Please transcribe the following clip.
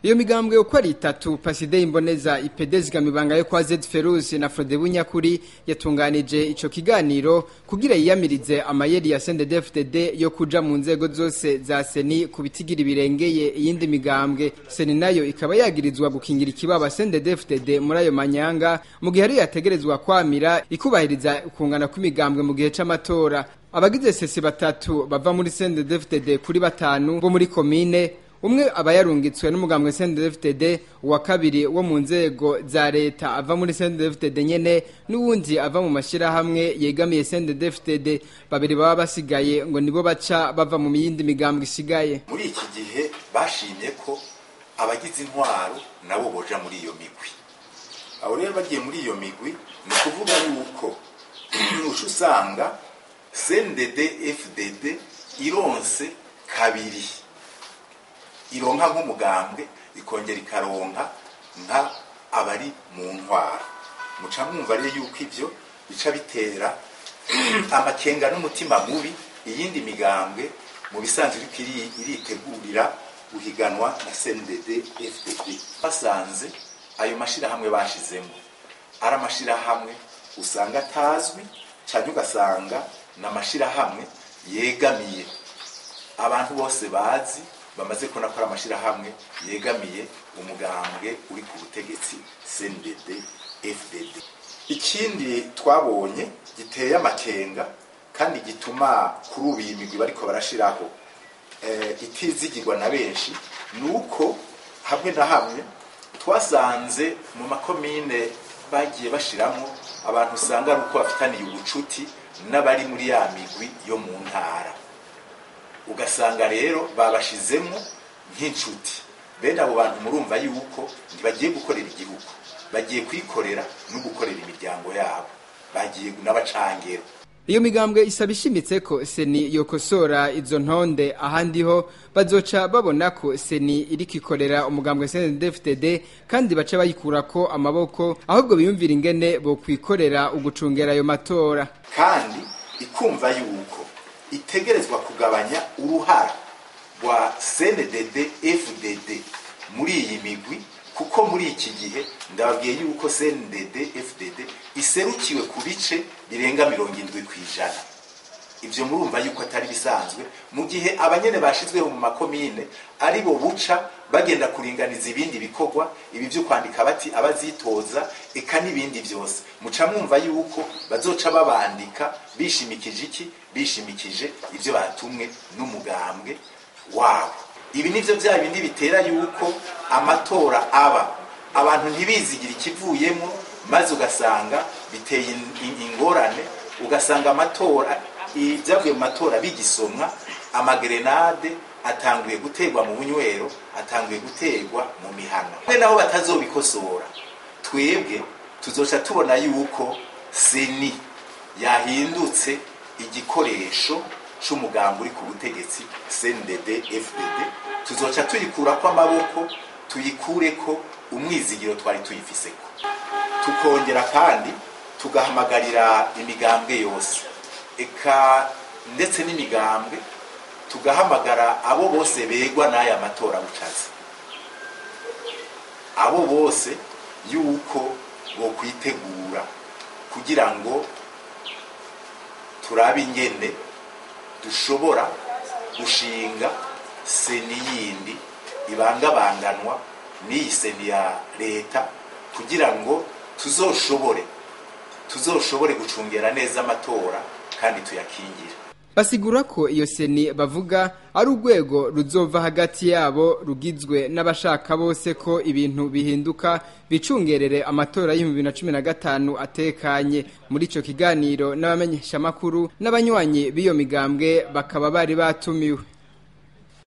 Iyo migambwe uko ari itatu Paside Imboneza IPD Gamibanga yo kwa Z Ferus na Frode Bunyakuri yatunganije ico kiganiro kugira yiyamirize amayeri ya CNDD-FDD yo kuja mu nzego zose za seni kubitigira birengeye iyindi migambwe. Seni nayo ikaba yagirizwa gukingira ikibaba CNDD-FDD muri ayo manyanga mu gihe ari yategerezwa kwamira ikubahiriza ukungana kw'imigambwe mu gihe c'amatora. Abagize sesi batatu bava muri CNDD-FDD kuri batanu bo muri komine, umwe aba yarungitswe n'umugambwe CNDD-FDD, uwa kabiri wo mu nzego za leta ava muri CNDD-FDD nyene, n'uwundi ava mu mashirahamwe yegamiye CNDD-FDD. Babiri baba basigaye ngo nibo baca bava mu yindi migambwe isigaye. Muri iki gihe bashimye ko abagize intwaro nabo boja muri iyo migwi. Abo rero bagiye muri iyo migwi ni kuvuga yuko usanga CNDD-FDD ironse kabiri, ironka nk'umugambwe ikongera ikaronka nka abari mu ntwaro. Muca mwumva rero yuko ivyo bica bitera amakenga n'umutima mubi iyindi migambwe mu bisanzwe iritegurira guhiganwa na CNDD-FDD. Basanze ayo mashirahamwe bashizemo ari amashirahamwe usanga atazwi, canke ugasanga n'amashirahamwe yegamiye abantu bose bazi bamaze kubona ko amashirahamwe yegamiye umugambwe uri ku butegetsi CNDD-FDD. Ikindi twabonye giteye amakenga kandi gituma kuri ubu iyi migwi bariko barashiraho itizigirwa na benshi, nuko hamwe na hamwe twasanze mu makomine bagiye bashiramo abantu usanga ari uko bafitaniye ubucuti n'abari muri ya migwi yo mu ntara. Ugasanga rero babashizemo nk'inshuti. Bene abo bantu murumva yuko ntibagiye gukorera igihugu, bagiye kwikorera no gukorera imiryango yabo, bagiye n'abacangero. Iyo migambwe isaba ishimitse ko seni yokosora izo ntonde, ahandi ho bazoca babona ko seni irikikorera umugambwe CNDD-FDD kandi baca bayikurako amaboko, ahubwo biyumvira ingene bo kwikorera ugucungera ayo matora. Kandi ikumva yuko itegerezwa kugabanya uruhara rwa CNDD-FDD muri iyi migwi, kuko muri iki gihe ndababwiye yuko CNDD-FDD iserukiwe ku bice birenga 70%. Ivyo murumva yuko atari bisanzwe, mu gihe abanyene bashizweho mu makomine ari bo buca bagenda kuringaniza ibindi bikorwa, ibi byo kwandika bati abazitoza eka n'ibindi byose. Muca mwumva yuko bazoca babandika bishimikije iki? Bishimikije ivyo batumwe n'umugambwe wabo. Ibi nivyo bya bindi bitera yuko amatora aba abantu ntibizigira ikivuyemo, maze ugasanga biteye ingorane, ugasanga amatora ibyavuye mu matora bigisomwa, amagrenade atanguye gutegwa mu bunywero, atanguye gutegwa mu mihana. Naho batazobikosora, twebwe tuzoca tubona yuko seni yahindutse igikoresho c'umugambi uri ku butegetsi CNDD-FDD. Tuzoca tuyikura kwa amaboko, tuyikureko umwizigiro twari tuyifiseko. Tukongera kandi tugahamagarira imigambwe yose, eka ndetse n'imigambwe tugahamagara abo bose begwa n'aya matora bucazi, abo bose yuko bo kwitegura kugira ngo turabe ingene dushobora gushinga seni yindi ibangabanganwa n'iyi seni ya leta, kugira ngo tuzoshobore gucungera neza amatora kandi tuyakingira. Basigura ko iyo seni bavuga ari urwego ruzova hagati yabo, rugizwe n'abashaka bose ko ibintu bihinduka bicungerere amatora y'2015 atekanye. Muri ico kiganiro n'abamenyesha makuru n'abanywanyi b'iyo migambwe bakaba bari batumiwe.